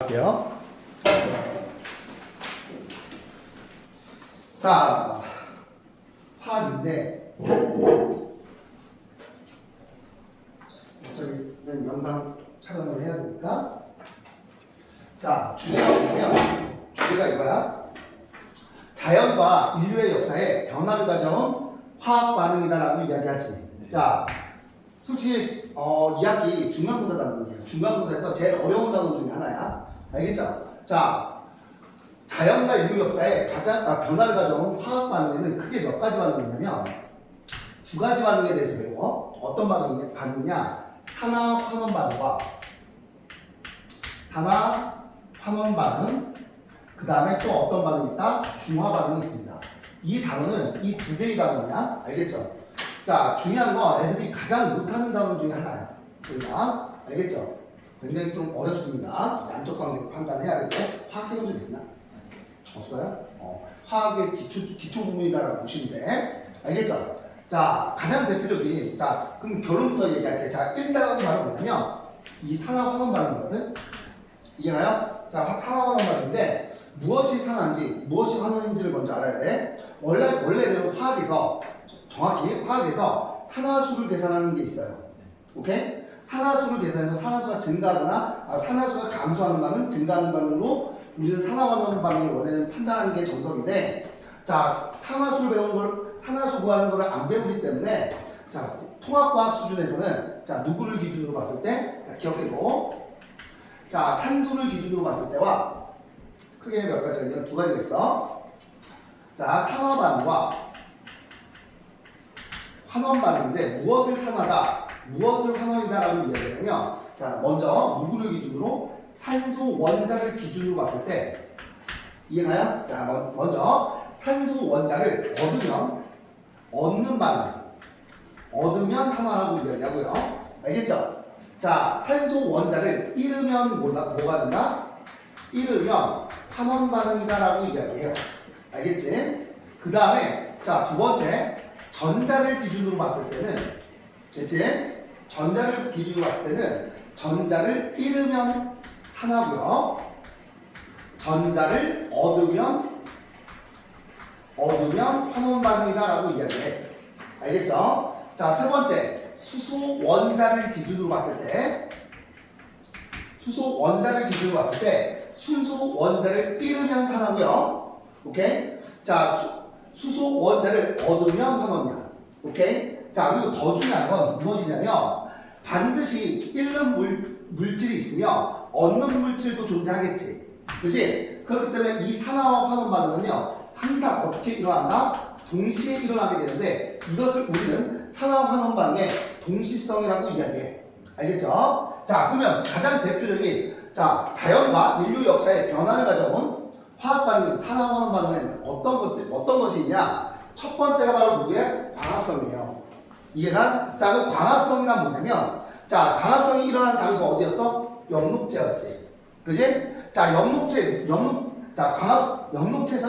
할게요. 자, 화학인데 어차피 영상 촬영을 해야 되니까 자, 주제가 뭐냐면 주제가 이거야. 자연과 인류의 역사에 변화를 가져온 화학 반응이다라고 이야기하지. 자, 솔직히 이 학기 중간고사 단원이에요. 중간고사에서 제일 어려운 단원 중에 하나야. 알겠죠? 자, 자연과 인류 역사에 가장 변화를 가져온 화학 반응에는 크게 몇 가지 반응이 있냐면 두 가지 반응에 대해서 배워. 어떤 반응이냐? 산화 환원 반응과 산화 환원 반응, 그 다음에 또 어떤 반응이 있다? 중화 반응이 있습니다. 이 단어는 이 두 개의 단어냐? 알겠죠? 자, 중요한 건 애들이 가장 못하는 단어 중에 하나야. 그러니까 알겠죠? 굉장히 좀 어렵습니다. 양적 관계 판단해야 되고. 화학 해본 적 있으나? 없어요? 화학의 기초 부분이다라고 보시면 돼. 알겠죠? 자, 가장 대표적인, 자, 그럼 결론부터 얘기할게. 자, 1단원이 바로 뭐냐면 이 산화 환원 반응이거든? 이해가요? 자, 산화 환원 반응인데 무엇이 산화인지, 무엇이 환원인지를 먼저 알아야 돼. 원래는 화학에서, 정확히 화학에서 산화수를 계산하는 게 있어요. 오케이? 산화수를 계산해서 산화수가 증가하거나 산화수가 감소하는 반응, 증가하는 반응으로 우리는 산화환원 반응을 원래는 판단하는 게 정석인데, 자, 산화수 구하는 거를 안 배우기 때문에, 자, 통합과학 수준에서는, 자, 누구를 기준으로 봤을 때, 자, 기억해고, 자, 산소를 기준으로 봤을 때와 크게 몇 가지가 있냐면 두 가지가 있어. 자, 산화 반응과 환원 반응인데 무엇을 산화다, 무엇을 환원이다라고 이야기하냐면, 자, 먼저 누구를 기준으로? 산소 원자를 기준으로 봤을 때, 이해가요? 자, 먼저 산소 원자를 얻는 반응, 얻으면 산화라고 이야기하고요. 알겠죠? 자, 산소 원자를 잃으면 뭐가 된다? 잃으면 환원 반응이다라고 이야기해요. 알겠지? 그 다음에, 자, 두 번째, 전자를 기준으로 봤을 때는, 됐지? 전자를 기준으로 봤을 때는 전자를 잃으면 산화고요. 전자를 얻으면 환원 반응이다라고 이야기해. 알겠죠? 자, 세 번째, 수소 원자를 기준으로 봤을 때, 수소 원자를 잃으면 산화고요. 오케이? 자, 수소 원자를 얻으면 환원이야. 오케이? 자, 그리고 더 중요한 건 무엇이냐면, 반드시 잃는 물질이 있으면 얻는 물질도 존재하겠지. 그치? 그렇기 때문에 이 산화와 환원 반응은요, 항상 어떻게 일어난다? 동시에 일어나게 되는데, 이것을 우리는 산화 환원 반응의 동시성이라고 이야기해. 알겠죠? 자, 그러면 가장 대표적인, 자, 자연과 인류 역사에 변화를 가져온 화학 반응인 산화 환원 반응에는 어떤 것이 있냐? 첫 번째가 바로 누구의? 광합성이에요. 이해가? 자, 그 광합성이란 뭐냐면, 자, 광합성이 일어난 장소 어디였어? 영록제였지. 그지? 자, 영록체에서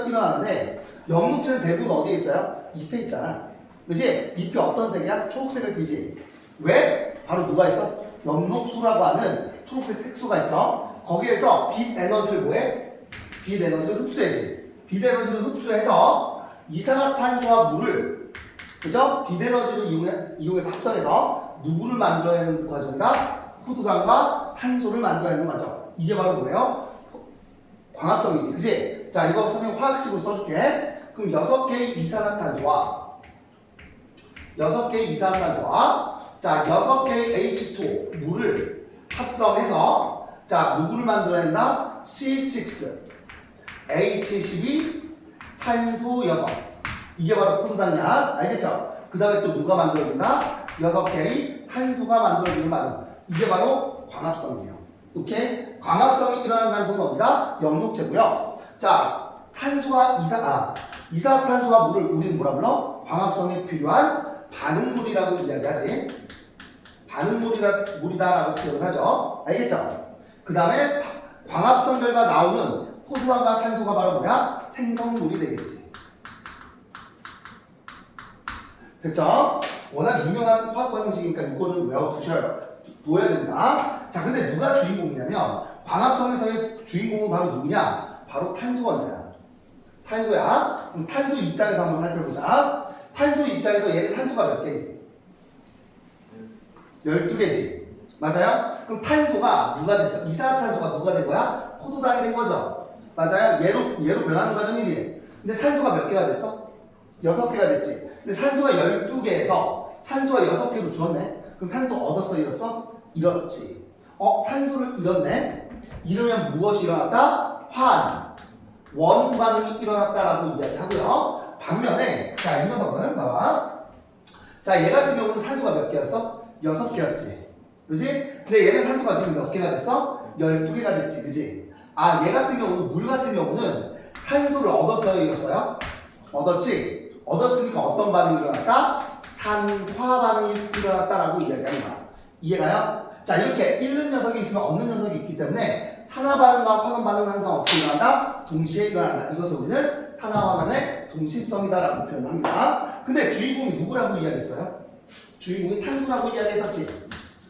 일어나는데, 영록체는 대부분 어디에 있어요? 잎에 있잖아. 그지? 잎이 어떤 색이야? 초록색을 띠지. 왜? 바로 누가 있어? 엽록소라고 하는 초록색 색소가 있죠. 거기에서 빛 에너지를 뭐해? 빛 에너지를 흡수해지. 빛 에너지를 흡수해서 이산화탄소와 물을, 그죠? 빛 에너지를 이용해서 합성해서 누구를 만들어내는 과정이다? 후두gan과 산소를 만들어내는 과정. 이게 바로 뭐예요? 광합성이지. 그지? 자, 이거 선생님 화학식으로 써줄게. 그럼 6개의 이산화탄소와 자, 6개의 H2O 물을 합성해서, 자, 누구를 만들어낸다? C6 H12 산소 6. 이게 바로 포도당이야. 알겠죠? 그 다음에 또 누가 만들어진다? 6개의 산소가 만들어지는 반응. 이게 바로 광합성이에요. 오케이? 광합성이 일어나는 장소는 어디다? 영록체고요. 자, 이산화탄소와 물을 우리는 뭐라 불러? 광합성에 필요한 반응물이라고 이야기하지. 반응물이다라고 표현을 하죠. 알겠죠? 그 다음에 광합성 결과 나오는 포도당과 산소가 바로 뭐야? 생성물이 되겠지. 됐죠? 워낙 유명한 화학 반응식이니까 이거는 외워두셔야 보여야 됩니다. 자, 근데 누가 주인공이냐면 광합성에서의 주인공은 바로 누구냐? 바로 탄소원자야. 탄소야. 그럼 탄소 입장에서 한번 살펴보자. 탄소 입장에서 얘는 산소가 몇 개니? 12개지. 맞아요? 그럼 탄소가 누가 됐어? 이산화탄소가 누가 된 거야? 포도당이 된 거죠. 맞아요? 얘로 변하는 과정이지. 근데 산소가 몇 개가 됐어? 6개가 됐지. 근데 산소가 12개에서 산소가 6개로 줄었네. 그럼 산소 얻었어, 잃었어? 잃었지. 산소를 잃었네. 이러면 무엇이 일어났다? 원 반응이 일어났다라고 이야기하고요. 반면에 자, 이 녀석은 봐봐. 자, 얘 같은 경우는 산소가 몇 개였어? 6개였지. 그지? 근데 얘는 산소가 지금 몇 개가 됐어? 12개가 됐지. 그지? 아, 얘 같은 경우는, 물 같은 경우는 산소를 얻었어요, 잃었어요? 얻었지? 얻었으니까 어떤 반응이 일어났다? 산화 반응이 일어났다라고 이야기하는 거야. 이해가요? 자, 이렇게 잃는 녀석이 있으면 얻는 녀석이 있기 때문에 산화 반응과 환원 반응은 항상 어떻게 일어난다? 동시에 일어난다. 이것을 우리는 산화환원의 동시성이다라고 표현합니다. 근데 주인공이 누구라고 이야기했어요? 주인공이 탄소라고 이야기했었지.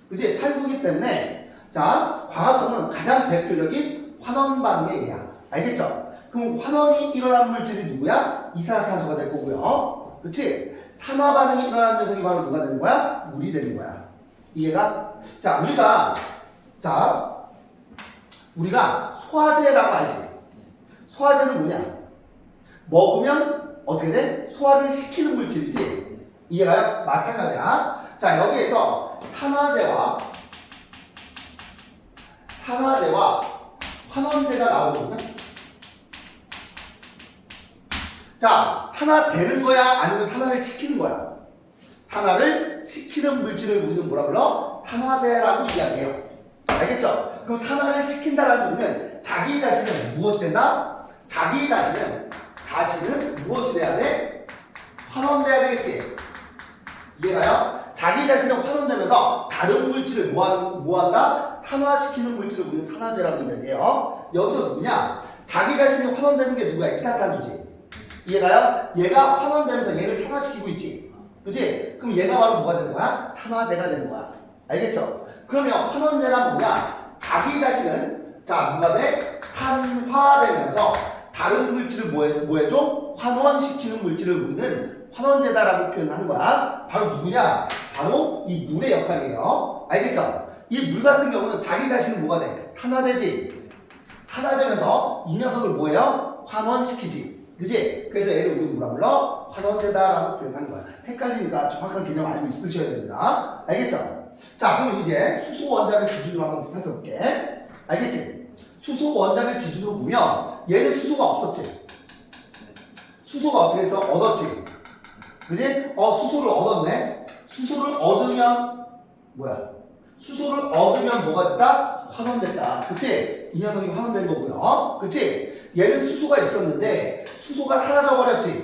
그지? 탄소기 때문에 자, 광합성은 가장 대표적인 환원 반응의 예야. 알겠죠? 그럼 환원이 일어난 물질이 누구야? 이산화탄소가 될 거고요. 그치? 산화 반응이 일어나는 녀석이 바로 누가 되는 거야? 물이 되는 거야. 이해가? 자, 우리가 소화제라고 알지? 소화제는 뭐냐? 먹으면 어떻게 돼? 소화를 시키는 물질이지? 이해가요? 마찬가지야. 자, 여기에서 산화제와 환원제가 나오거든요. 자, 산화되는 거야? 아니면 산화를 시키는 거야? 산화를 시키는 물질을 우리는 뭐라 불러? 산화제라고 이야기해요. 알겠죠? 그럼 산화를 시킨다라는 소리는 자기 자신은 무엇이 된다? 자기 자신은 무엇이 돼야 돼? 환원돼야 되겠지? 이해가요? 자기 자신은 환원되면서 다른 물질을 뭐한다? 산화시키는 물질을 우리는 산화제라고 이야기해요. 여기서 누구냐? 자기 자신이 환원되는 게 누구야? 이산화탄소지. 이해가요? 얘가 환원되면서 얘를 산화시키고 있지. 그치? 그럼 얘가 바로 뭐가 되는 거야? 산화제가 되는 거야. 알겠죠? 그러면 환원제란 뭐냐? 자기 자신은 자, 뭐가 돼? 산화되면서 다른 물질을 뭐해줘? 환원시키는 물질을 우리는 환원제다라고 표현하는 거야. 바로 누구냐? 바로 이 물의 역할이에요. 알겠죠? 이 물 같은 경우는 자기 자신은 뭐가 돼? 산화되지. 산화되면서 이 녀석을 뭐해요? 환원시키지. 그지? 그래서 얘를 우리 뭐라 불러? 환원제다라고 표현하는 거야. 헷갈리니까 정확한 개념 알고 있으셔야 됩니다. 알겠죠? 자, 그럼 이제 수소 원자를 기준으로 한번 살펴볼게. 알겠지? 수소 원자를 기준으로 보면 얘는 수소가 없었지. 수소가 어떻게 했어? 얻었지. 그지? 수소를 얻었네. 수소를 얻으면 뭐야? 수소를 얻으면 뭐가 됐다? 환원됐다. 그치? 이 녀석이 환원된 거고요. 그치? 얘는 수소가 있었는데 수소가 사라져 버렸지.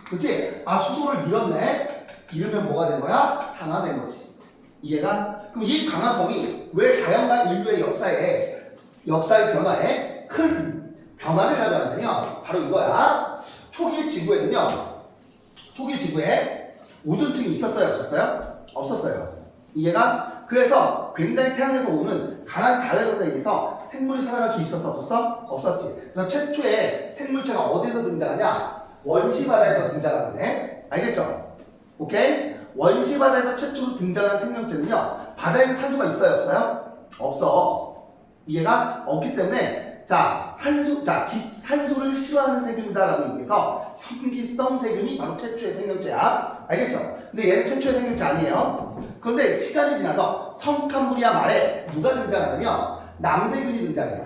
그치? 아, 수소를 잃었네. 잃으면 뭐가 된 거야? 산화된 거지. 이해가? 그럼 이 강화성이 왜 자연과 인류의 역사의 변화에 큰 변화를 가져왔냐면 바로 이거야. 초기 지구에 우둔층이 있었어요? 없었어요? 없었어요. 이해가? 그래서 굉장히 태양에서 오는 강한 자외선에 의해서 생물이 살아갈 수 있었어? 없었어? 없었지. 그래서 최초의 생물체가 어디서 등장하냐? 원시바다에서 등장하는데, 알겠죠? 오케이? 원시바다에서 최초로 등장한 생명체는요, 바다에 산소가 있어요? 없어요? 없어. 이해가? 없기 때문에, 산소를 싫어하는 세균이다라고 얘기해서 현기성 세균이 바로 최초의 생명체야. 알겠죠? 근데 얘는 최초의 생명체 아니에요. 그런데 시간이 지나서 성캄브리아 말에 누가 등장하냐면 남세균이 등장해요.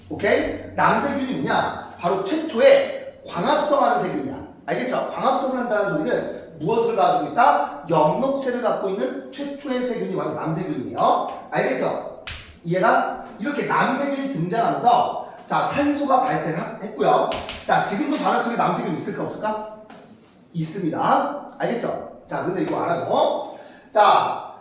오케이? 남세균이 뭐냐? 바로 최초의 광합성하는 세균이야. 알겠죠? 광합성을 한다는 소리는 무엇을 가지고 있다? 엽록체를 갖고 있는 최초의 세균이 바로 남세균이에요. 알겠죠? 이해가? 이렇게 남세균이 등장하면서 자, 산소가 발생했고요. 자, 지금도 바닷속에 남세균 있을까 없을까? 있습니다. 알겠죠? 자, 근데 이거 알아도 자,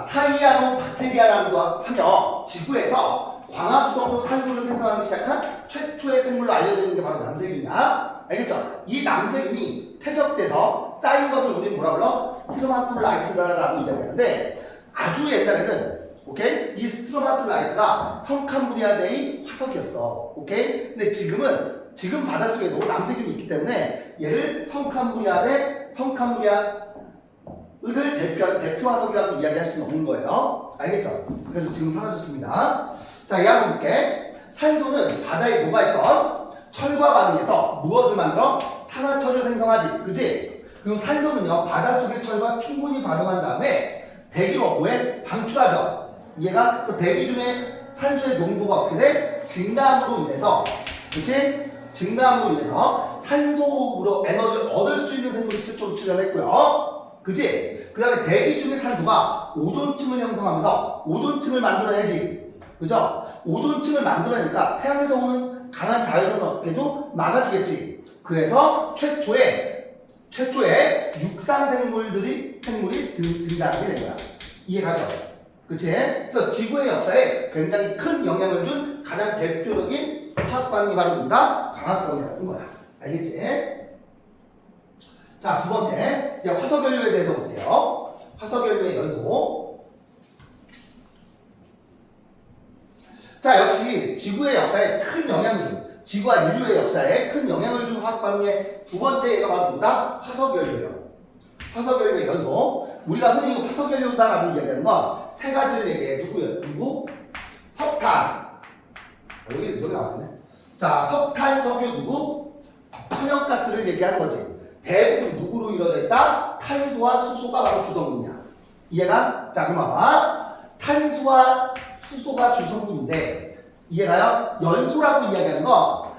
사이아노 박테리아라고도 하며 지구에서 광합성으로 산소를 생성하기 시작한 최초의 생물로 알려져 있는 게 바로 남세균이야. 알겠죠? 이 남세균이 퇴적돼서 쌓인 것을 우리는 뭐라 불러? 스트로마톨라이트다라고 이야기하는데 아주 옛날에는 오케이? 이 스트로마톨라이트가 성캄브리아대의 화석이었어. 오케이? 근데 지금 바닷속에도 남세균이 있기 때문에 얘를 성캄브리아를 대표하는 대표 화석이라고 이야기할 수는 없는 거예요. 알겠죠? 그래서 지금 사라졌습니다. 자, 이해 한번 볼게. 산소는 바다에 녹아있던 철과 반응해서 무엇을 만들어? 산화철을 생성하지. 그지? 그리고 산소는요, 바닷속의 철과 충분히 반응한 다음에 대기로 뭐에? 방출하죠. 얘가 그래서 대기 중에 산소의 농도가 어떻게 돼? 증가함으로 인해서, 그치? 증가함으로 인해서 산소로 에너지를 얻을 수 있는 생물이 최초로 출현했고요. 그치? 그 다음에 대기 중의 산소가 오존층을 형성하면서 오존층을 만들어내지. 그죠? 오존층을 만들어내니까 태양에서 오는 강한 자외선을 어떻게 해줘? 막아주겠지. 그래서 최초의 육상 생물이 등장하게 된 거야. 이해가죠? 그치? 그래서 지구의 역사에 굉장히 큰 영향을 준 가장 대표적인 화학 반응이 바로 누구다? 광합성이라는 거야. 알겠지? 자, 두 번째, 이제 화석연료에 대해서 볼게요. 화석연료의 연소. 자, 역시 지구의 역사에 큰 영향을 준, 지구와 인류의 역사에 큰 영향을 준 화학 반응의 두 번째 얘가 바로 누구다? 화석연료예요. 화석연료의 연소. 우리가 흔히 화석연료다라고 이야기하는 건 세 가지를 얘기해. 누구? 석탄. 여기 나와있네. 자, 석탄, 석유, 천연가스를 얘기하는 거지. 대부분 누구로 이루어져 있다? 탄소와 수소가 바로 주성분이야. 이해가? 자, 그럼 봐봐. 탄소와 수소가 주성분인데, 이해가요? 연소라고 이야기하는 건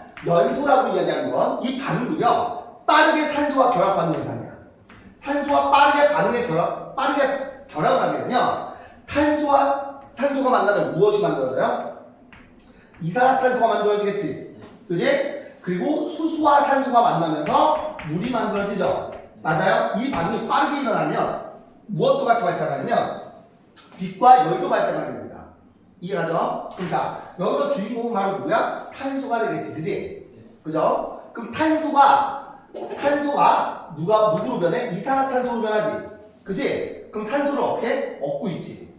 이 반응은요, 빠르게 산소와 결합하는 현상이야. 산소와 빠르게 결합을 하게 되면 산소가 만나면 무엇이 만들어져요? 이산화탄소가 만들어지겠지. 그지? 그리고 수소와 산소가 만나면서 물이 만들어지죠. 맞아요? 이 반응이 빠르게 일어나면 무엇도 같이 발생하냐면 빛과 열도 발생하게 됩니다. 이해가죠? 그럼 자, 여기서 주인공은 바로 누구야? 탄소가 되겠지. 그지? 그죠? 그럼 탄소가 누구로 변해? 이산화탄소로 변하지. 그지? 그럼 산소를 어떻게? 얻고 있지.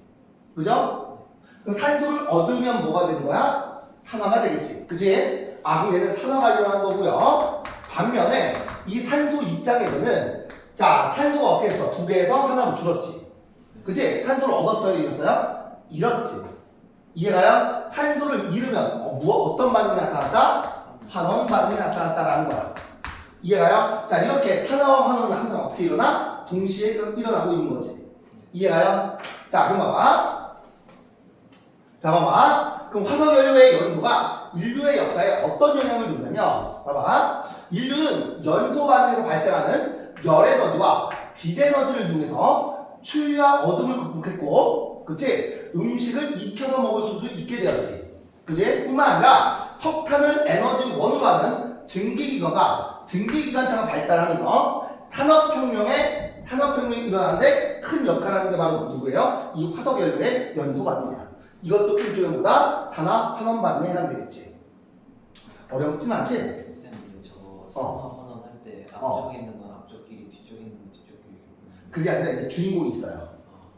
그죠? 그럼 산소를 얻으면 뭐가 되는 거야? 산화가 되겠지. 그지? 그럼 얘는 산화가 일어나는 거고요. 반면에 이 산소 입장에서는 자, 산소가 어떻게 했어? 두 개에서 하나로 줄었지. 그지? 산소를 얻었어요? 잃었어요? 잃었지. 이해가요? 산소를 잃으면 어떤 반응이 나타났다? 환원 반응이 나타났다라는 거야. 이해가요? 자, 이렇게 산화와 환원은 항상 어떻게 일어나? 동시에 일어나고 있는 거지. 이해가요? 자, 그럼 봐봐. 그럼 화석연료의 연소가 인류의 역사에 어떤 영향을 줬냐면, 봐봐. 인류는 연소 반응에서 발생하는 열에너지와 빛에너지를 이용해서 추위와 어둠을 극복했고, 그치? 음식을 익혀서 먹을 수도 있게 되었지. 그치? 뿐만 아니라 석탄을 에너지 원으로 하는 증기기관차가 발달하면서 산업혁명이 일어나는데 큰 역할을 하는 게 바로 누구예요? 이 화석연료의 연소 반응이야. 이것도 일종의 뭐다? 산화 환원 반응에 해당되겠지. 어렵진 않지? 쌤, 저거 산화 환원 할 때 앞쪽에 있는 건 앞쪽 길이, 뒤쪽에 있는 건 뒤쪽 길이. 그게 아니라 이제 주인공이 있어요.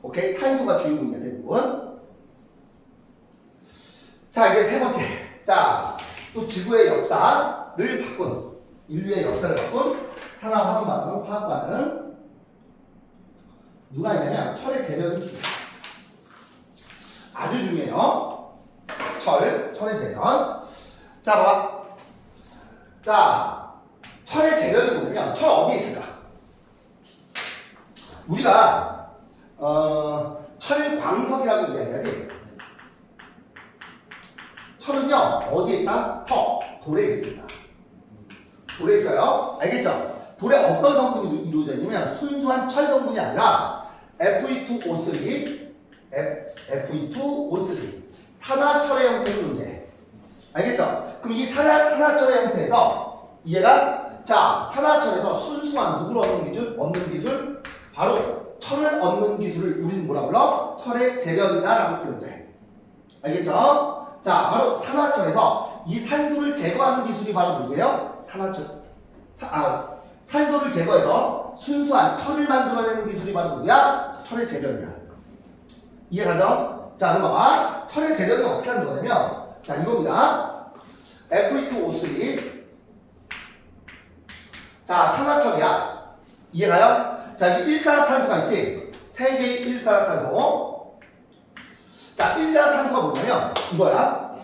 오케이? 탄소가 주인공이야, 대부분. 자, 이제 세 번째. 자, 또 지구의 역사를 바꾼, 인류의 역사를 바꾼 산화 환원 반응, 화학 반응. 누가 있냐면 철의 재련이 있습니다. 아주 중요해요. 철의 재련. 자, 봐봐. 자, 철의 재련을 보면 철 어디에 있을까? 우리가 철광석이라고 이야기하지. 철은요 어디에 있다? 돌에 있습니다. 돌에 있어요. 알겠죠? 돌에 어떤 성분이 이루어져 있냐면 순수한 철 성분이 아니라 Fe2O3 산화철의 형태의 존재. 알겠죠? 그럼 이 산화철의 형태에서 얘가 자 산화철에서 순수한 누구를 얻는 기술? 바로 철을 얻는 기술을 우리는 뭐라 불러? 철의 재련이다 라고 표현돼. 알겠죠? 자 바로 산화철에서 이 산소를 제거하는 기술이 바로 누구예요? 산소를 제거해서 순수한 철을 만들어내는 기술이 바로 누구야? 철의 재련이야. 이해가죠? 자, 그럼 봐봐. 철의 재련은 어떻게 하는 거냐면, 자, 이겁니다. Fe2O3. 자, 산화철이야. 이해가요? 자, 여기 일산화탄소가 있지? 3개의 일산화탄소. 자, 일산화탄소가 뭐냐면, 이거야.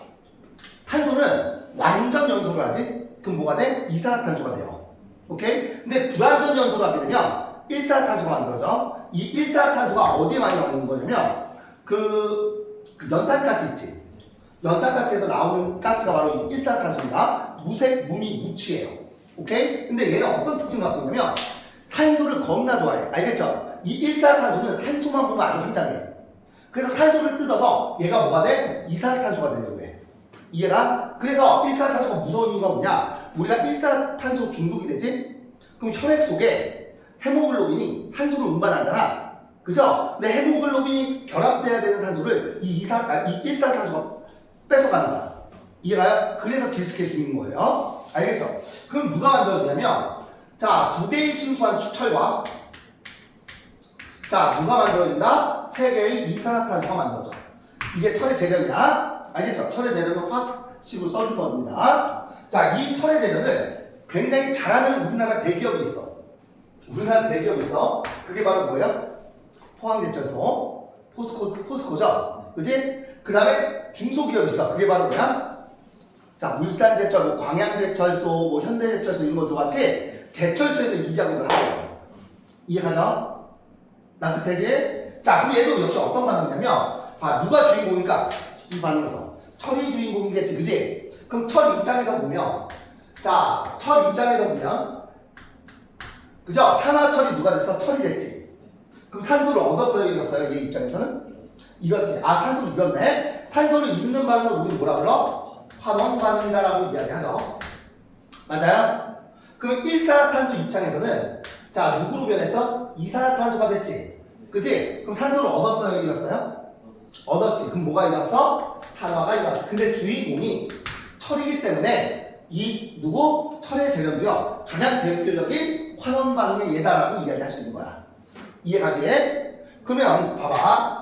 탄소는 완전 연소를 하지? 그럼 뭐가 돼? 이산화탄소가 돼요. 오케이? 근데 불완전 연소를 하게 되면, 일산화탄소가 만들어져. 이 일산화탄소가 어디에 많이 나오는 거냐면, 그 연탄가스 있지? 연탄가스에서 나오는 가스가 바로 이 일산화탄소입니다. 무색, 무미, 무취예요. 오케이? 근데 얘는 어떤 특징을 갖고 있냐면 산소를 겁나 좋아해. 알겠죠? 이 일산화탄소는 산소만 보면 아주 환장해. 그래서 산소를 뜯어서 얘가 뭐가 돼? 이산화탄소가 되려고 해. 이해가? 그래서 일산화탄소가 무서운 이유가 뭐냐? 우리가 일산화탄소 중독이 되지? 그럼 혈액 속에 헤모글로빈이 산소를 운반하잖아. 그죠? 근데 헤모글로빈이 결합돼야 되는 산소를 이 일산화탄소가 뺏어가는 거야. 이해가요? 그래서 디스크에 죽는 거예요. 알겠죠? 그럼 누가 만들어지냐면, 자, 2개의 순수한 철과, 자, 누가 만들어진다? 3개의 이산화탄소가 만들어져. 이게 철의 재련이야. 알겠죠? 철의 재련을 화학식으로 써준 겁니다. 자, 이 철의 재련을 굉장히 잘하는 우리나라 대기업이 있어. 우리나라 대기업이 있어. 그게 바로 뭐예요? 포항제철소, 포스코죠? 그지? 그 다음에 중소기업이 있어. 그게 바로 뭐야? 자, 물산제철, 뭐 광양제철소, 뭐 현대제철소 이런 거 들어봤지? 제철소에서 이 작업을 하고. 이해가죠? 납득되지? 자, 그럼 얘도 역시 어떤 반응이냐면, 봐, 누가 주인공일까? 이 반응에서. 철이 주인공이겠지, 그지? 그럼 철 입장에서 보면, 자, 철 입장에서 보면, 그죠? 산화철이 누가 됐어? 철이 됐지. 그럼 산소를 얻었어요, 잃었어요? 얘 입장에서는? 잃었지. 아, 산소를 잃었네? 산소를 잃는 반응을 우리 뭐라 불러? 환원 반응이다라고 이야기하죠. 맞아요? 그럼 일산화탄소 입장에서는 자, 누구로 변했어? 이산화탄소가 됐지. 그치? 그럼 산소를 얻었어요, 잃었어요? 얻었지. 그럼 뭐가 일어났어? 산화가 일어났어. 근데 주인공이 철이기 때문에 이 누구? 철의 재련도요. 가장 대표적인 환원 반응의 예다라고 이야기할 수 있는 거야. 이해가지? 그러면 봐봐.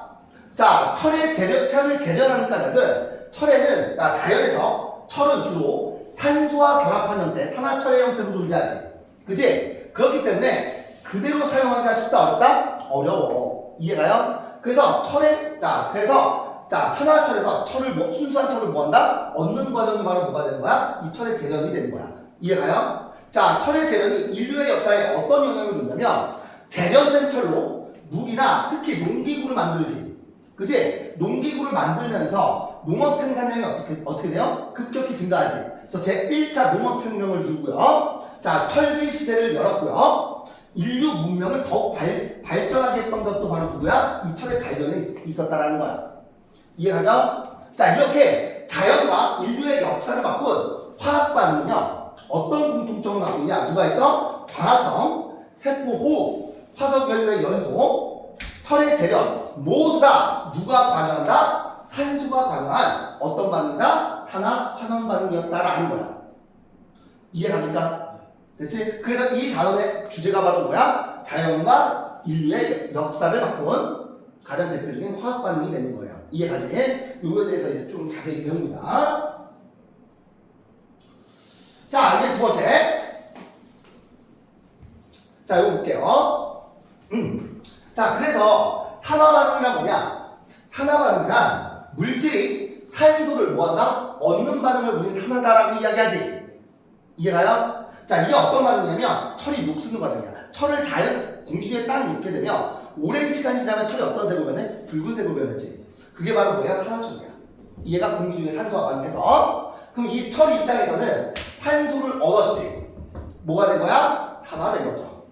자, 철을 재련하는 까닭은 철에는 자연에서 철은 주로 산소와 결합한 형태, 산화철의 형태로 존재하지. 그지? 그렇기 때문에 그대로 사용하기가 쉽다, 어렵다? 어려워. 이해가요? 그래서 산화철에서 순수한 철을 뭐한다? 얻는 과정이 바로 뭐가 되는 거야? 이 철의 재련이 되는 거야. 이해가요? 자, 철의 재련이 인류의 역사에 어떤 영향을 줬냐면 재련된 철로 물이나 특히 농기구를 만들지. 그지? 농기구를 만들면서 농업 생산량이 어떻게 돼요? 급격히 증가하지. 그래서 제1차 농업혁명을 이루고요. 자, 철기 시대를 열었고요. 인류 문명을 더욱 발전하게 했던 것도 바로 누구야? 이 철의 발견이 있었다라는 거야. 이해가죠? 자, 이렇게 자연과 인류의 역사를 바꾼 화학 반응은요, 어떤 공통점을 갖고 있냐? 누가 있어? 광합성, 세포 호흡, 화석 연료의 연소, 철의 재련, 모두 다 누가 관여한다? 산소가 관여한 어떤 반응이다? 산화 환원 반응이었다라는 거야. 이해갑니까? 됐지? 그래서 이 단원의 주제가 바로 뭐야? 자연과 인류의 역사를 바꾼 가장 대표적인 화학 반응이 되는 거예요. 이해가지? 요거에 대해서 이제 좀 자세히 배웁니다. 자, 이제 두 번째. 자, 요거 볼게요. 자, 그래서 산화 반응이란 뭐냐? 산화 반응이란 물질이 산소를 뭐한다? 얻는 반응을 우리는 산화다라고 이야기하지. 이해가요? 자, 이게 어떤 반응이냐면 철이 녹쓰는 과정이야. 철을 자연 공기중에 딱 놓게 되면 오랜 시간이 지나면 철이 어떤 색으로 변해? 붉은색으로 변했지. 그게 바로 뭐야? 산화철이야. 얘가 공기 중에 산소와 반응해서. 그럼 이 철 입장에서는 산소를 얻었지. 뭐가 된 거야? 산화된 거죠.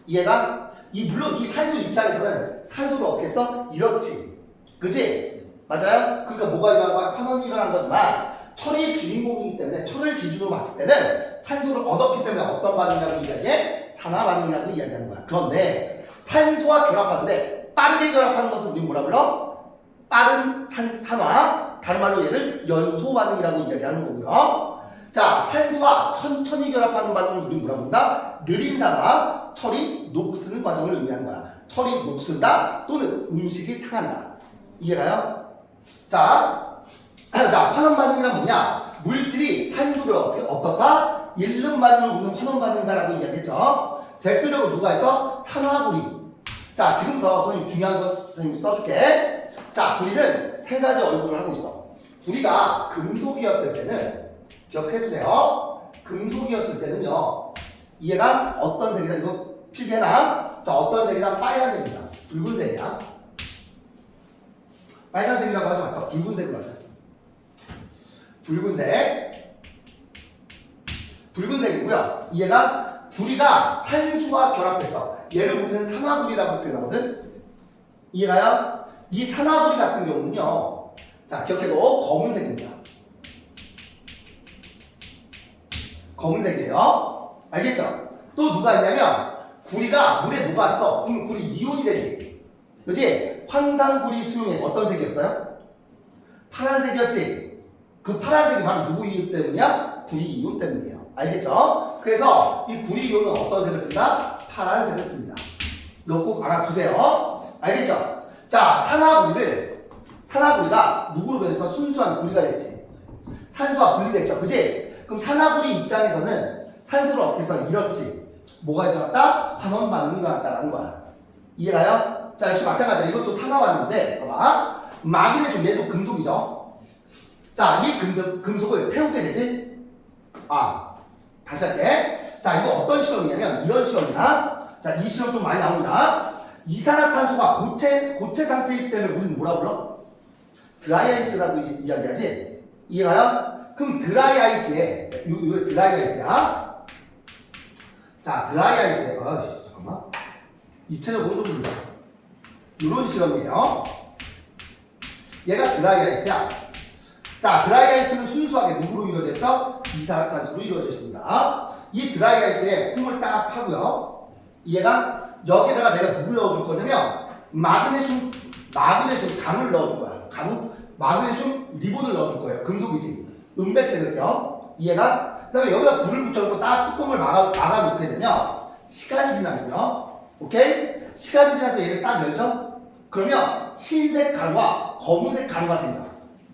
이해가? 물론 이 산소 입장에서는 산소를 어떻게 했어? 잃었지. 그지? 맞아요? 그러니까 뭐가 일어난 거야? 환원이 일어난 거지만 철이 주인공이기 때문에 철을 기준으로 봤을 때는 산소를 얻었기 때문에 어떤 반응이라고 이야기해? 산화 반응이라고 이야기하는 거야. 그런데 산소와 결합하는데 빠르게 결합하는 것을 우리 뭐라 불러? 빠른 산화, 다른 말로 얘를 연소 반응이라고 이야기하는 거고요. 자, 산소와 천천히 결합하는 반응을 우리 뭐라 부른다? 느린 산화, 철이 녹쓰는 과정을 의미하는 거야. 철이 녹슨다 또는 음식이 상한다. 이해가요? 자, 자, 환원 반응이란 뭐냐? 물질이 산소를 어떻다? 잃는 반응을 우리는 환원 반응이다라고 이야기했죠. 대표적으로 누가 있어? 산화구리. 자, 지금부터 선생님 중요한 거 선생님 써줄게. 자, 구리는 세 가지 얼굴을 하고 있어. 구리가 금속이었을 때는 기억해주세요. 금속이었을 때는요. 얘가 어떤 색이다? 이거 필기해놔. 자, 어떤 색이다? 빨간색이다. 붉은색이야. 빨간색이라고 하지 말자. 붉은색으로 하자. 붉은색이고요. 얘가 구리가 산소와 결합했어. 얘를 우리는 산화구리라고 표현하거든. 이해가요? 이 산화구리 같은 경우는요. 자, 기억해도 검은색입니다. 검은색이에요. 알겠죠? 또 누가 있냐면 구리가 물에 녹았어. 그럼 구리 이온이 되지. 그지? 황산구리 수용액 어떤 색이었어요? 파란색이었지. 그 파란색이 바로 누구 이온 때문이야? 구리 이온 때문이에요. 알겠죠? 그래서 이 구리 이온은 어떤 색을 띈다? 파란색을 띱니다. 이거 꼭 알아두세요. 알겠죠? 자, 산화구리가 누구로 변해서 순수한 구리가 됐지. 산소와 분리됐죠. 그지? 그럼 산화구리 입장에서는 산소를 어떻게 해서 잃었지. 뭐가 일어났다? 환원 반응이 일어났다라는 거야. 이해가요? 자, 역시 마찬가지야. 이것도 산화반응인데, 봐봐. 마그네슘, 얘도 금속이죠. 자, 이 금속을 태우게 되지? 아, 다시 할게. 자, 이거 어떤 실험이냐면, 이런 실험이야. 자, 이 실험 좀 많이 나옵니다. 이산화탄소가 고체 상태이기 때문에 우리는 뭐라 불러? 드라이아이스라고 이야기하지? 이해가요? 그럼 드라이아이스에, 이거 드라이아이스야. 자, 드라이아이스에, 잠깐만. 입체적으로 좀 보자. 이런 실험이에요. 얘가 드라이아이스야. 자, 드라이아이스는 순수하게 누구로 이루어져 있어? 이산화탄소로 이루어져 있습니다. 이 드라이아이스에 콩을 딱 파고요. 얘가 여기다가 내가 누굴 넣어줄 거냐면 마그네슘 감을 넣어줄 거야. 마그네슘 리본을 넣어줄 거예요. 금속이지. 은백색을요. 이해가? 그 다음에 여기다 불을 붙여놓고 딱 뚜껑을 막아놓게 되면 시간이 지나면요. 오케이? 시간이 지나서 얘를 딱 열죠? 그러면 흰색 가루와 검은색 가루가 생겨.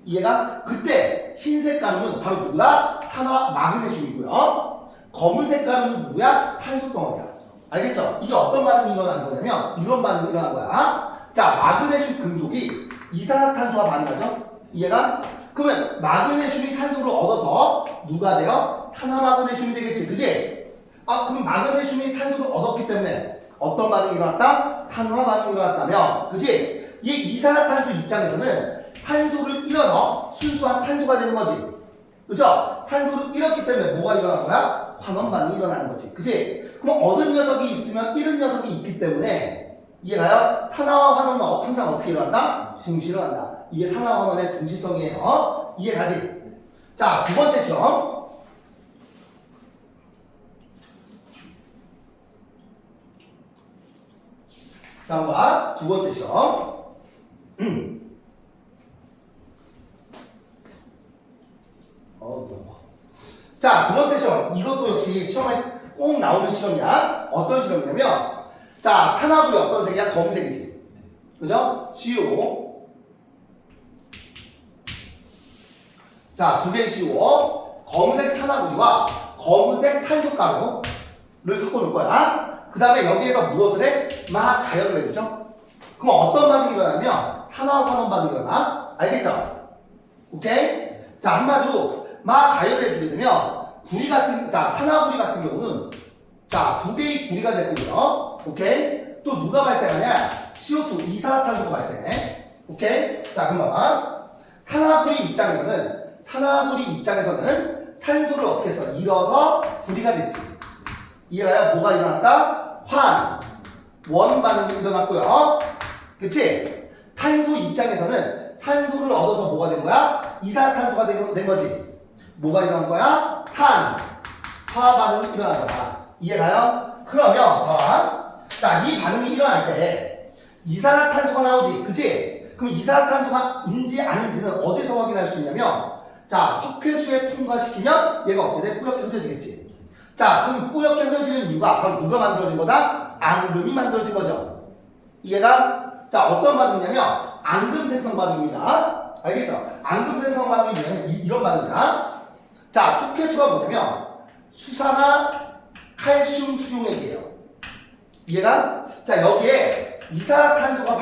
이해가? 그때 흰색 가루는 바로 누구야? 산화 마그네슘이고요. 검은색 가루는 누구야? 탄소 덩어리야. 알겠죠? 이게 어떤 반응이 일어난 거냐면 이런 반응이 일어난 거야. 자, 마그네슘 금속이 이산화탄소와 반응하죠? 이해가? 그러면 마그네슘이 산소를 얻어서 누가 돼요? 산화마그네슘이 되겠지. 그지? 아, 그럼 마그네슘이 산소를 얻었기 때문에 어떤 반응이 일어났다? 산화 반응이 일어났다면, 그지? 이 이산화탄소 입장에서는 산소를 잃어서 순수한 탄소가 되는 거지. 그죠? 산소를 잃었기 때문에 뭐가 일어난 거야? 환원 반응이 일어나는 거지. 그지? 그럼 얻은 녀석이 있으면 잃은 녀석이 있기 때문에 이해가요? 산화와 환원은 항상 어떻게 일어난다? 동시에 일어난다. 이게 산화와 환원의 동시성이에요. 이해가지? 자, 두 번째 시험. 자, 봐. 두 번째 시험. 자, 두 번째 시험. 이것도 역시 시험에 꼭 나오는 실험이야. 어떤 실험이냐면, 자, 산화구리 어떤 색이야? 검은색이지. 그죠? CO. 자, 두 개 CO. 검은색 산화구리와 검은색 탄소가루를 섞어놓을 거야. 그 다음에 여기에서 무엇을 해? 막 가열을 해주죠. 그럼 어떤 반응이 일어나면 산화환원 반응이 일어나. 알겠죠? 오케이? 자, 한마디로 막 가열을 해주게 되면 구리 같은, 자, 산화구리 같은 경우는 자, 두 개의 구리가 될 거고요. 오케이? 또 누가 발생하냐? CO2, 이산화탄소가 발생해. 오케이? 자, 그럼 봐봐. 산화구리 입장에서는 산소를 어떻게 해서 잃어서 구리가 됐지. 이해가요? 뭐가 일어났다? 원 반응이 일어났고요. 그치? 탄소 입장에서는 산소를 얻어서 뭐가 된 거야? 이산화탄소가 된 거지. 뭐가 일어난 거야? 화학 반응이 일어난 거야. 이해가요? 그러면 봐봐. 자, 이 반응이 일어날 때 이산화탄소가 나오지. 그치? 그럼 이산화탄소가 인지 아닌지는 어디서 확인할 수 있냐면 자, 석회수에 통과시키면 얘가 어떻게 돼? 뿌옇게 흐려지겠지. 자, 그럼 뿌옇게 흐려지는 이유가 바로 누가 만들어진 거다? 앙금이 만들어진 거죠. 이해가? 자, 어떤 반응이냐면 앙금 생성 반응입니다. 알겠죠? 앙금 생성 반응이 뭐냐면 이런 반응이야. 자, 속해수가 뭐냐면 수산화 칼슘 수용액이에요. 이해가? 자, 여기에 이산화탄소가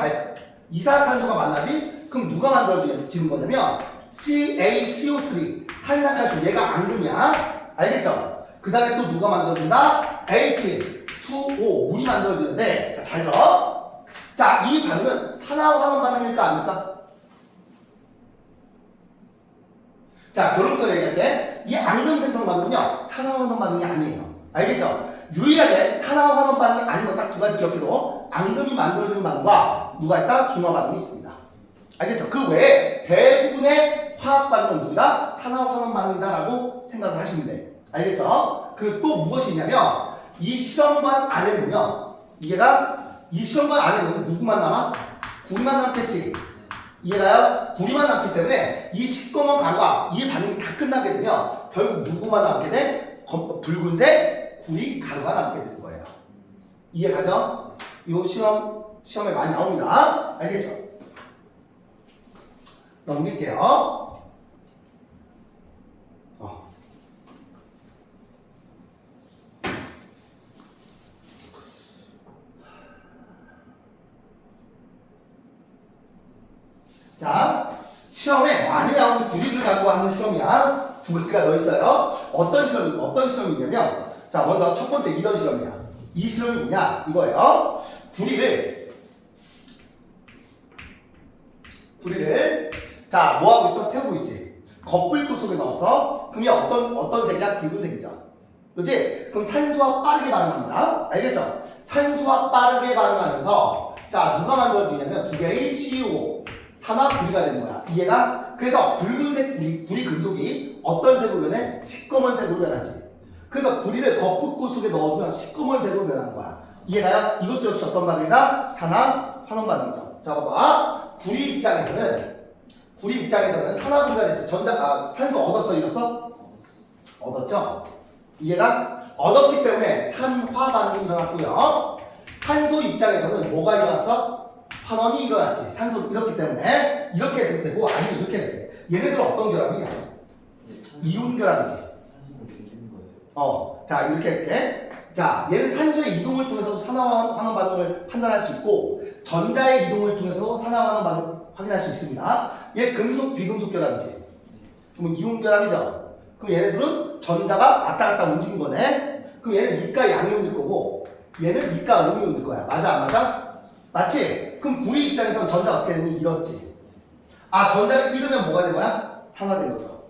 만나지? 그럼 누가 만들어지는 거냐면 CaCO3 탄산칼슘, 얘가 앙금이야. 알겠죠? 그 다음에 또 누가 만들어진다? H2O 물이 만들어지는데, 자, 잘 들어. 자, 이 반응은 산화환원 반응일까 아닐까? 자, 결론부터 얘기할 때 이 앙금 생성 반응은요 산화환원 반응이 아니에요. 알겠죠? 유일하게 산화환원 반응이 아닌 건 딱 두 가지 기억해도 앙금이 만들어지는 반응과 누가 있다? 중화 반응이 있습니다. 알겠죠? 그 외에 대부분의 화학 반응은 누구다? 산화환원 반응이다라고 생각을 하시면 돼. 알겠죠? 그리고 또 무엇이 있냐면 이 실험관 안에는요, 이 실험관 안에는 누구만 남아? 구리만 남겠지. 이해가요? 구리만 남기 때문에 이 시꺼먼 가루가 이 반응이 다 끝나게 되면 결국 누구만 남게 돼? 붉은색 구리 가루가 남게 되는 거예요. 이해가죠? 이 시험에 많이 나옵니다. 알겠죠? 넘길게요. 자, 시험에 많이 나오는 구리를 갖고 하는 시험이야. 두 가지가 더 있어요. 어떤 실험이냐면, 자, 먼저 첫 번째 이런 실험이야. 이 실험이 뭐냐? 이거예요. 구리를, 자, 뭐 하고 있어? 태우고 있지. 겉불구 속에 넣었어. 그러면 어떤 색이야? 붉은색이죠. 그렇지? 그럼 탄소와 빠르게 반응합니다. 알겠죠? 산소와 빠르게 반응하면서, 자, 누가 만들어지냐면 두 개의 CO, 산화구리가 되는 거야. 이해가? 그래서 붉은색 구리 금속이 어떤 색으로 변해? 시꺼먼 색으로 변하지. 그래서 구리를 겉불구 속에 넣어주면 시꺼먼 색으로 변하는 거야. 이해가요? 이것도 역시 어떤 반응이다? 산화환원 반응이죠. 자, 봐봐. 구리 입장에서는 산화구리가 됐지. 산소 얻었어, 잃었어? 얻었죠? 이해가? 얻었기 때문에 산화 반응이 일어났고요. 산소 입장에서는 뭐가 일어났어? 환원이 일어났지. 산소를 잃었기 때문에 이렇게 되고 아니면 이렇게 돼. 얘네들은 어떤 결합이야? 이온 결합이지. 산소를 잃는 거예요. 자, 이렇게 할게. 자, 얘는 산소의 이동을 통해서 산화환원 반응을 판단할 수 있고 전자의 이동을 통해서 산화환원 반응 확인할 수 있습니다. 얘 금속 비금속 결합이지. 그럼 이온 결합이죠. 그럼 얘네들은 전자가 왔다 갔다 움직인 거네. 그럼 얘는 이가 양이온 될 거고 얘는 이가 음이온 될 거야. 맞아, 안 맞아? 맞지? 그럼 구리 입장에서는 전자 어떻게 되니? 잃었지. 전자를 잃으면 뭐가 된 거야? 산화된 거죠.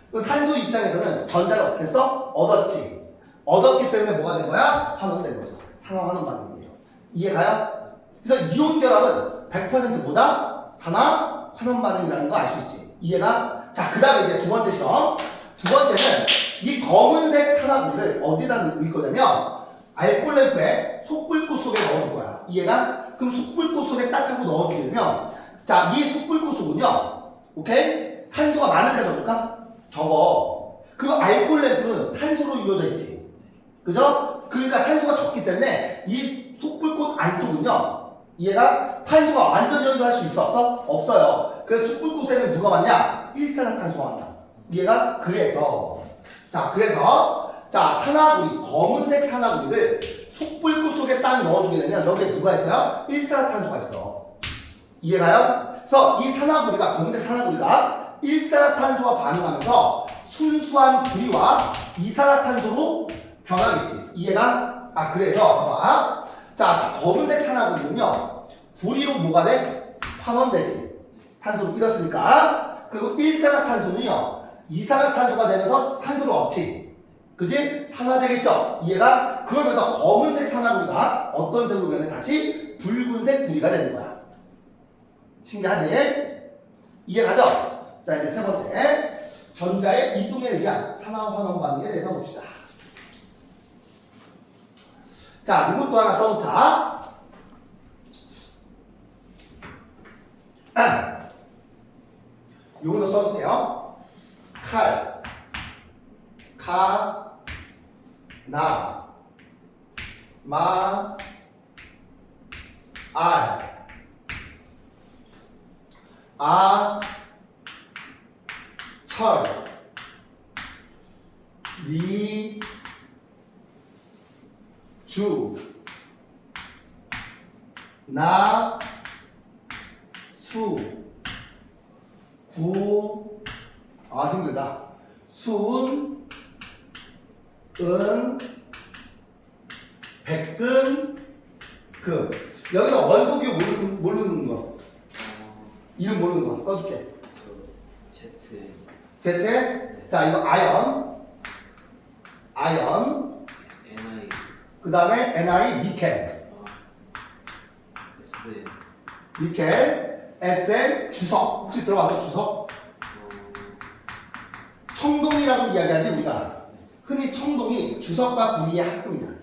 그럼 산소 입장에서는 전자를 어떻게 했어? 얻었지. 얻었기 때문에 뭐가 된 거야? 환원된 거죠. 산화환원 반응이에요. 이해가요? 그래서 이온 결합은 100% 뭐다? 산화환원 반응이라는 거 알 수 있지. 이해가? 자, 그 다음에 이제 두 번째 시험. 두 번째는 이 검은색 산화구리를 어디다 넣을 거냐면 알코올 램프에 속불구 속에 넣어줄 거야. 이해가? 그럼 속불구 속에 딱 하고 넣어주게 되면, 자, 이 속불구 속은요, 오케이? 산소가 많을까 적을까? 적어. 그리고 알코올 램프는 탄소로 이루어져 있지. 그죠? 그러니까 산소가 적기 때문에 이 속불꽃 안쪽은요, 얘가 탄소가 완전 연소할 수 있어? 없어? 없어요. 그래서 속불꽃에는 누가 맞냐? 일산화탄소가 맞나. 얘가 그래서 산화구리, 검은색 산화구리를 속불꽃 속에 딱 넣어주게 되면 여기에 누가 있어요? 일산화탄소가 있어. 이해가요? 그래서 이 산화구리가, 검은색 산화구리가 일산화탄소와 반응하면서 순수한 구리와 이산화탄소로 변하겠지. 이해가? 그래서 봐봐. 자, 검은색 산화구리는요, 구리로 뭐가 돼? 환원되지. 산소를 잃었으니까. 그리고 일산화탄소는요, 이산화탄소가 되면서 산소를 얻지. 그지? 산화되겠죠? 이해가? 그러면서 검은색 산화구리가 어떤 색으로 변해? 다시 붉은색 구리가 되는 거야. 신기하지? 이해가죠? 자, 이제 세 번째. 전자의 이동에 의한 산화환원 반응에 대해서 봅시다. 자, 이것도 하나 써놓자. 요것도 써놓을게요. 아, 철, 니, 주, 나, 수, 구, 아 힘들다. 순, 은, 백근, 금. 여기서 원소기 모르는 거. 이름 모르는 거 써줄게. Z. Z. 자 이거 아연. NI. 그 다음에 Ni 니켈. S. 니켈. Sn 주석. 혹시 들어봐서 주석? 청동이라고 이야기하지 우리가. 흔히 청동이 주석과 구리의 합금이야.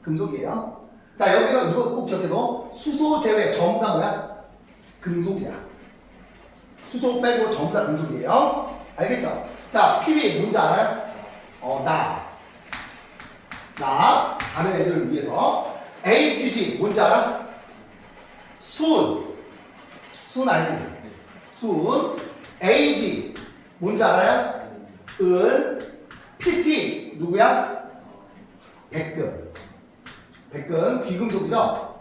금속이에요. 자 여기서 이거 꼭 기억해도 수소 제외 전부 다 뭐야? 금속이야. 수소 빼고 전부 다 금속이에요. 알겠죠? 자 PV 뭔지 알아요? 나 다른 애들을 위해서. HG 뭔지 알아? 순 알지? 순. AG 뭔지 알아요? 은. PT 누구야? 백금 비금속이죠?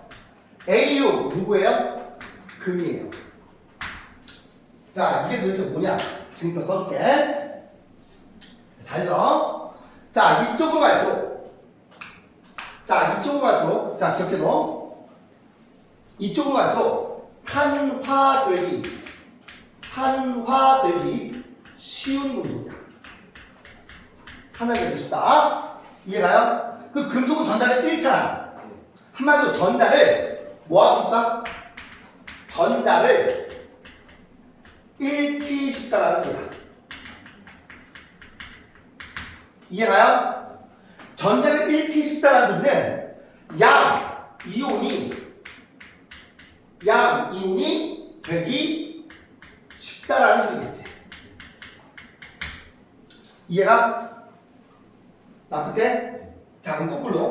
AU 누구예요? 금이에요. 자 이게 도대체 뭐냐? 지금부터 써줄게. 잘 들어. 자 이쪽으로 갈수록 자 기억해둬. 이쪽으로 갈수록 산화되기 쉬운 금속이야. 산화되기 쉽다. 이해가요? 그 금속은 전자를 잃잖아. 한마디로 전자를 뭐하고 싶다? 전자를 잃기 쉽다라는 소리야. 이해가요? 전자를 잃기 쉽다라는 소리는 양 이온이 되기 쉽다라는 소리겠지. 이해가? 납득돼? 자 그럼 거꾸로.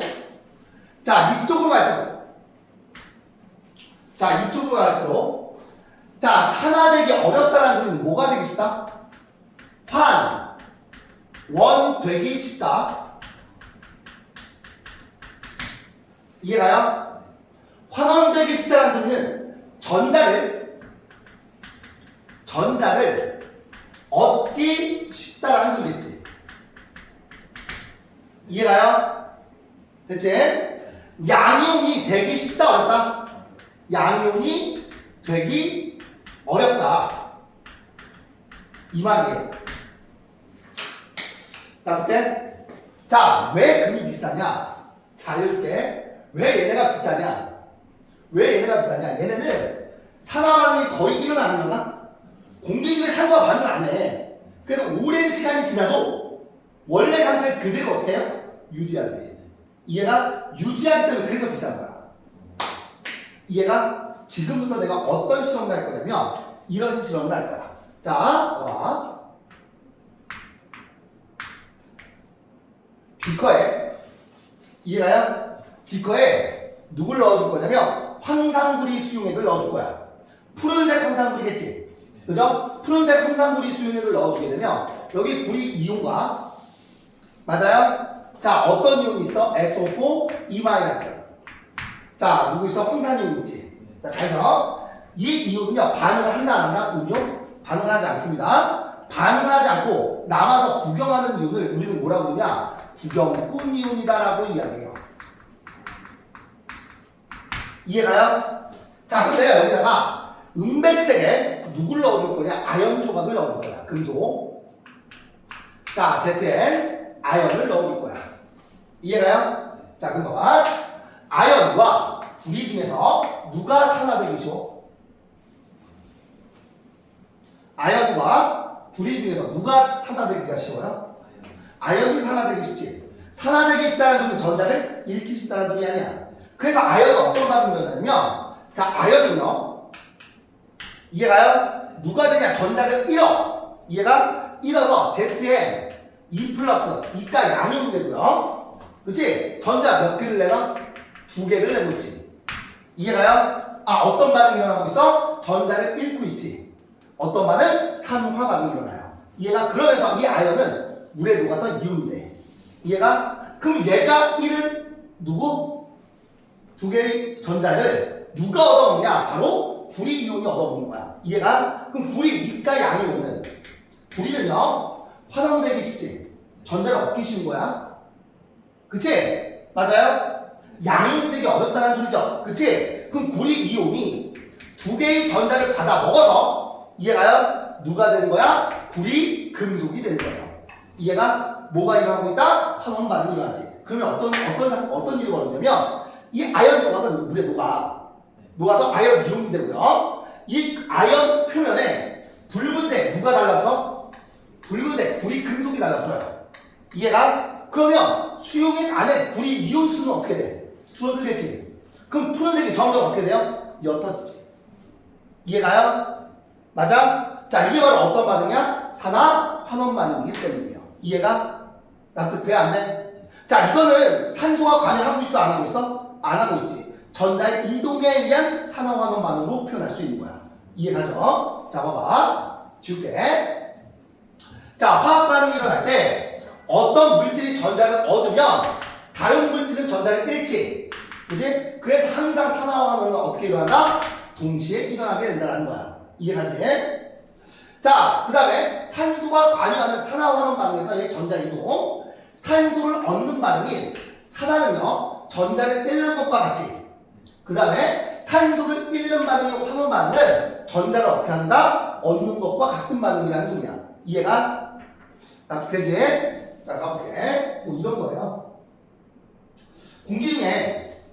자 이쪽으로 갈수록 자 산화되기 어렵다라는 소리는 뭐가 되기 쉽다? 원 되기 쉽다. 이해가요? 환원되기 쉽다라는 소리는 전자를 얻기 쉽다라는 소리겠지. 이해가요? 됐지? 양이온이 되기 쉽다 어렵다? 양이온이 되기 어렵다. 이 말이에요. 납득돼? 자, 왜 금이 비싸냐? 자, 알려줄게. 왜 얘네가 비싸냐? 얘네는 산화 반응이 거의 일어나? 공기 중에 산소와 반응 안 해. 그래서 오랜 시간이 지나도 원래 상태를 그대로 어떻게 해요? 유지하지. 이해가? 유지하기 때문에 그래서 비싼 거야. 이해가? 지금부터 내가 어떤 실험을 할 거냐면 이런 실험을 할 거야. 자, 봐봐. 비커에 이해가요? 비커에 누굴 넣어줄 거냐면 황산구리 수용액을 넣어줄 거야. 푸른색 황산구리겠지? 그죠? 푸른색 황산구리 수용액을 넣어주게 되면 여기 구리 이온과 맞아요? 자 어떤 이온이 있어? SO4, E-. 자 누구 있어? 황산이온 있지? 자 잘 들어. 이 이온은요 반응을 한다 안 한다? 음료? 반응을 하지 않습니다. 반응을 하지 않고 남아서 구경하는 이온을 우리는 뭐라고 부르냐? 구경꾼 이온이다라고 이야기해요. 이해가요? 자 그럼 내가 여기다가 은백색에 누굴 넣어줄 거냐? 아연 조각을 넣어줄 거야. 금속. 자 ZN 아연을 넣어줄 거야. 이해가요? 자 그럼 봐봐. 아연과 구리 중에서 누가 산화되기 쉬워? 아연과 구리 중에서 누가 산화되기가 쉬워요? 아연이 산화되기 쉽지. 산화되기 쉽다는 소리는 전자를 잃기 쉽다는 소리 아니야. 그래서 아연은 어떤 반응을 일어나냐면 자 아연은요 이해가요? 누가 되냐? 전자를 잃어. 이해가? 잃어서 ZN E 플러스 이가 양이온이 되고요. 그치? 전자 몇 개를 내놔? 2개를 내놓지. 이해가요? 아 어떤 반응이 일어나고 있어? 전자를 잃고 있지. 어떤 반응? 산화 반응이 일어나요. 얘가 그러면서 이 아연은 물에 녹아서 이온이 돼. 얘가 그럼 얘가 1은 누구? 두 개의 전자를 누가 얻어먹냐? 바로 구리 이온이 얻어먹는 거야. 이해가? 그럼 구리 이가 양이온은 구리는요 화당되기 쉽지. 전자를 얻기 쉬운 거야. 그치? 맞아요? 양이온이 되기 어렵다는 소리죠. 그치? 그럼 구리 이온이 두 개의 전자를 받아 먹어서 이해가요? 누가 되는 거야? 구리 금속이 되는 거예요. 이해가? 뭐가 일어나고 있다? 환원 반응이 일어나지. 그러면 어떤 일이 벌어지냐면 이 아연 조각은 물에 녹아서 아연 이온이 되고요. 이 아연 표면에 붉은색 누가 달라붙어? 붉은색 구리 금속이 달라붙어요. 이해가? 그러면 수용액 안에 구리 이온 수는 어떻게 돼? 줄어들겠지. 그럼 푸른색이 점점 어떻게 돼요? 옅어지지. 이해가요? 맞아? 자, 이게 바로 어떤 반응이야? 산화 환원 반응이기 때문이에요. 이해가? 납득돼? 안 돼? 자, 이거는 산소가 관여하고 있어? 안 하고 있어? 안 하고 있지. 전자의 이동에 의한 산화 환원 반응으로 표현할 수 있는 거야. 이해가죠? 자, 봐봐. 지울게. 자, 화학 반응이 일어날 때 어떤 물질이 전자를 얻으면 다른 물질은 전자를 잃지. 그지? 그래서 항상 산화 환원은 어떻게 일어난다? 동시에 일어나게 된다는 거야. 이해가지? 자, 그 다음에 산소가 관여하는 산화 환원 반응에서의 전자 이동. 산소를 얻는 반응인 산화는요, 전자를 잃는 것과 같이. 그 다음에 산소를 잃는 반응의 환원 반응은 전자를 어떻게 한다? 얻는 것과 같은 반응이라는 소리야. 이해가? 납득되지? 자, 가볼게. 뭐 이런 거예요. 공기 중에,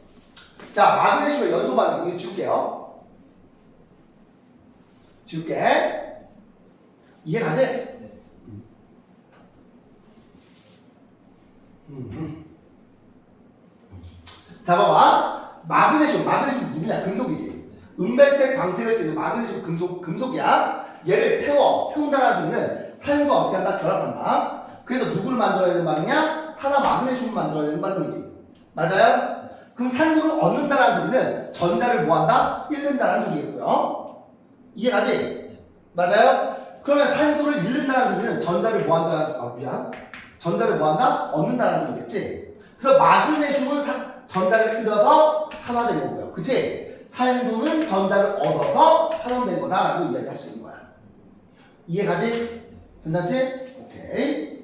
자, 마그네슘의 연소 반응, 이거 지울게요. 지울게. 이해가지? 네. 자, 봐봐. 마그네슘 누구냐? 금속이지. 은백색 광택을 띠는 마그네슘 금속이야. 얘를 태운다라는 소리는 산소가 어떻게 한다? 결합한다. 그래서 누구를 만들어야 되는 반응이야? 산화 마그네슘을 만들어야 되는 반응이지. 맞아요? 그럼 산소를 얻는다라는 소리는 전자를 뭐한다? 잃는다라는 소리겠고요. 이해가지? 맞아요? 그러면 산소를 잃는다는 소리는 전자를 뭐한다는 전자를 뭐한다? 얻는다는 소리겠지. 그래서 마그네슘은 전자를 잃어서 산화된 거고요. 그치? 산소는 전자를 얻어서 환원된 거다라고 이야기할 수 있는 거야. 이해가지? 괜찮지? 오케이.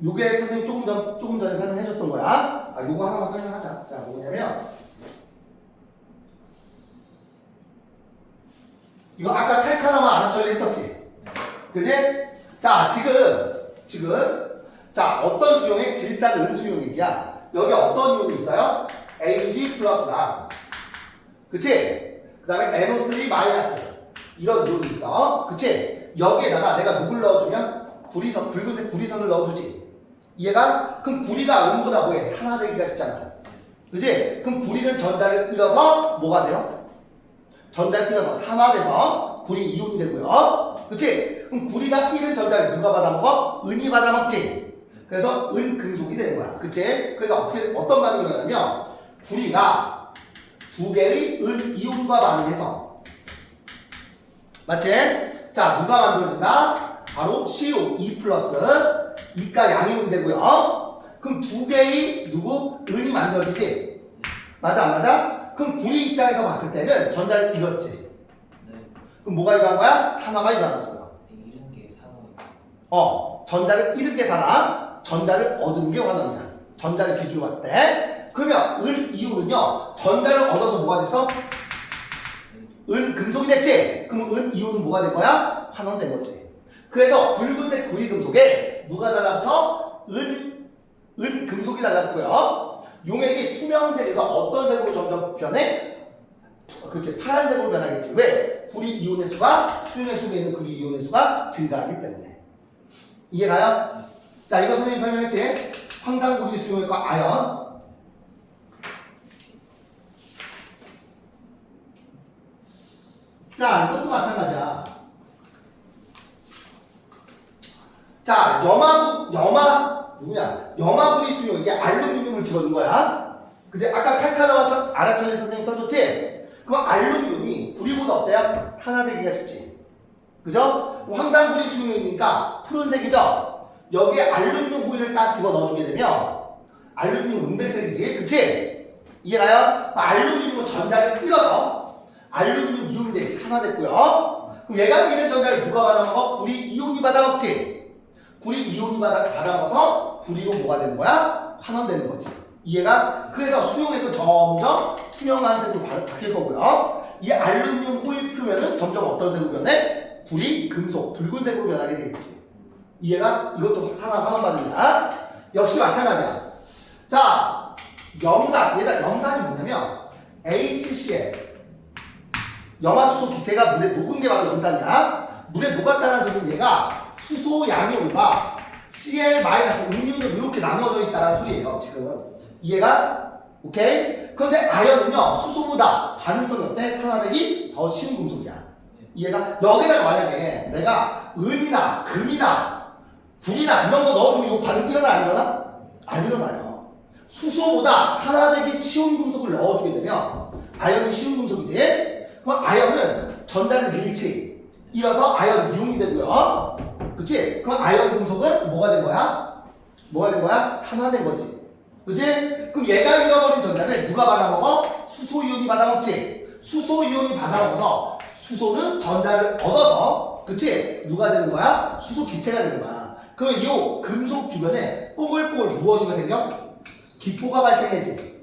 요게 선생님 조금 전에 설명해줬던 거야. 요거 하나만 설명하자. 자, 뭐냐면 이거 아까 칼카나마 아나철리 했었지? 그지? 자, 지금 자, 어떤 수용액? 질산 은수용액이야. 여기 어떤 이온이 있어요? Ag 플러스랑 그치? 그 다음에 NO3 마이너스 이런 이온이 있어. 그치? 여기에다가 내가 누굴 넣어주면 구리선, 붉은색 구리선을 넣어주지. 이해가? 그럼 구리가 은보다 뭐해? 산화되기가 쉽잖아. 그치? 그럼 구리는 전자를 잃어서 뭐가 돼요? 전자를 잃어서 산화돼서 구리 이온이 되고요. 그치? 그럼 구리가 잃은 전자를 누가 받아먹어? 은이 받아먹지. 그래서 은금속이 되는 거야. 그치? 그래서 어떤 반응이 일어나냐면 구리가 두 개의 은 이온과 반응해서 맞지? 자, 누가 만들어진다? 바로 CO2 플러스 이가 양이온이 되고요. 그럼 두 개의 은이 만들어지지? 맞아 안 맞아? 그럼 구리 입장에서 봤을 때는 전자를 잃었지. 네. 그럼 뭐가 일어난 거야? 산화가 일어나는 거야. 잃은 게 산화이고. 전자를 잃은 게 산화, 전자를 얻은 게 환원이야. 전자를 기준으로 봤을 때. 그러면 은 이온은요, 전자를 얻어서 뭐가 됐어? 은 금속이 됐지? 그럼 은 이온은 뭐가 된 거야? 환원된 거지. 그래서 붉은색 구리 금속에 누가 달라붙어? 은 금속이 달라붙고요. 용액이 투명색에서 어떤 색으로 점점 변해? 그렇지, 파란색으로 변하겠지. 왜? 구리 이온의 수가 수용액 속에 있는 구리 이온의 수가 증가하기 때문에. 이해가요? 자, 이거 선생님 설명했지? 황산구리 수용액과 아연. 자, 이것도 마찬가지야. 자, 누구냐? 염화구리 수용액에 알루미늄을 집어준 거야. 그지? 아까 칼카나와 아라천리 선생님 써줬지? 그럼 알루미늄이 구리보다 어때요? 산화되기가 쉽지. 그죠? 황산구리 수용이니까 푸른색이죠? 여기에 알루미늄 호일을 딱 집어 넣어주게 되면 알루미늄 은백색이지. 그치? 이해가요? 알루미늄은 전자를 잃어서 알루미늄 이온이 되게 산화됐고요. 그럼 얘가 이런 전자를 누가 받아먹어? 구리 이온이 받아먹지. 구리 이온이 받아먹어서 구리로 뭐가 되는 거야? 환원되는 거지. 이해가? 그래서 수용액은 점점 투명한 색으로 바뀔 거고요. 이 알루미늄 호일 표면은 점점 어떤 색으로 변해? 구리, 금속, 붉은색으로 변하게 되겠지. 이해가? 이것도 산화 환원받으냐? 역시 마찬가지야. 자, 염산. 얘들아, 염산이 뭐냐면 HCl 염화수소 기체가 물에 녹은 게 바로 염산이야. 물에 녹았다는 소리는 얘가 수소 양이온과 Cl- 음이온으로 이렇게 나눠져 있다는 소리예요. 지금 이해가? 오케이? 그런데 아연은요 수소보다 반응성이 어때? 산화되기 더 쉬운 금속이야. 이해가? 여기다가 만약에 내가 은이나 금이나 구리나 이런 거 넣어주면 이거 반응 일어나 안 일어나? 안 일어나요. 수소보다 산화되기 쉬운 금속을 넣어주게 되면 아연이 쉬운 금속이지? 그럼 아연은 전자를 밀치 이어서 아연 이온이 되고요. 그치? 그럼 아연 금속은 뭐가 된 거야? 뭐가 된 거야? 산화된 거지. 그치? 그럼 얘가 잃어버린 전자를 누가 받아먹어? 수소이온이 받아먹지. 수소이온이 받아먹어서 수소는 전자를 얻어서 그치? 누가 되는 거야? 수소 기체가 되는 거야. 그러면 이 금속 주변에 뽀글뽀글 무엇이 생겨? 기포가 발생해지.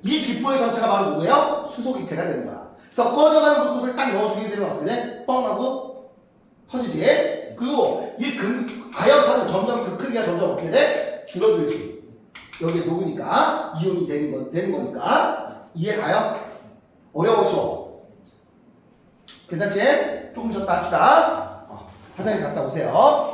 이 기포의 전체가 바로 누구예요? 수소 기체가 되는 거야. 그래서 꺼져가는 불꽃을 딱 넣어주게 되면 어떻게 돼? 뻥 하고 터지지. 그리고 이 아연판은 점점 그 크기가 점점 어떻게 돼? 줄어들지. 여기에 녹으니까 이온이 되는 거니까. 이해가요? 어려우셔. 괜찮지? 조금 쉬었다 합시다. 화장실 갔다 오세요.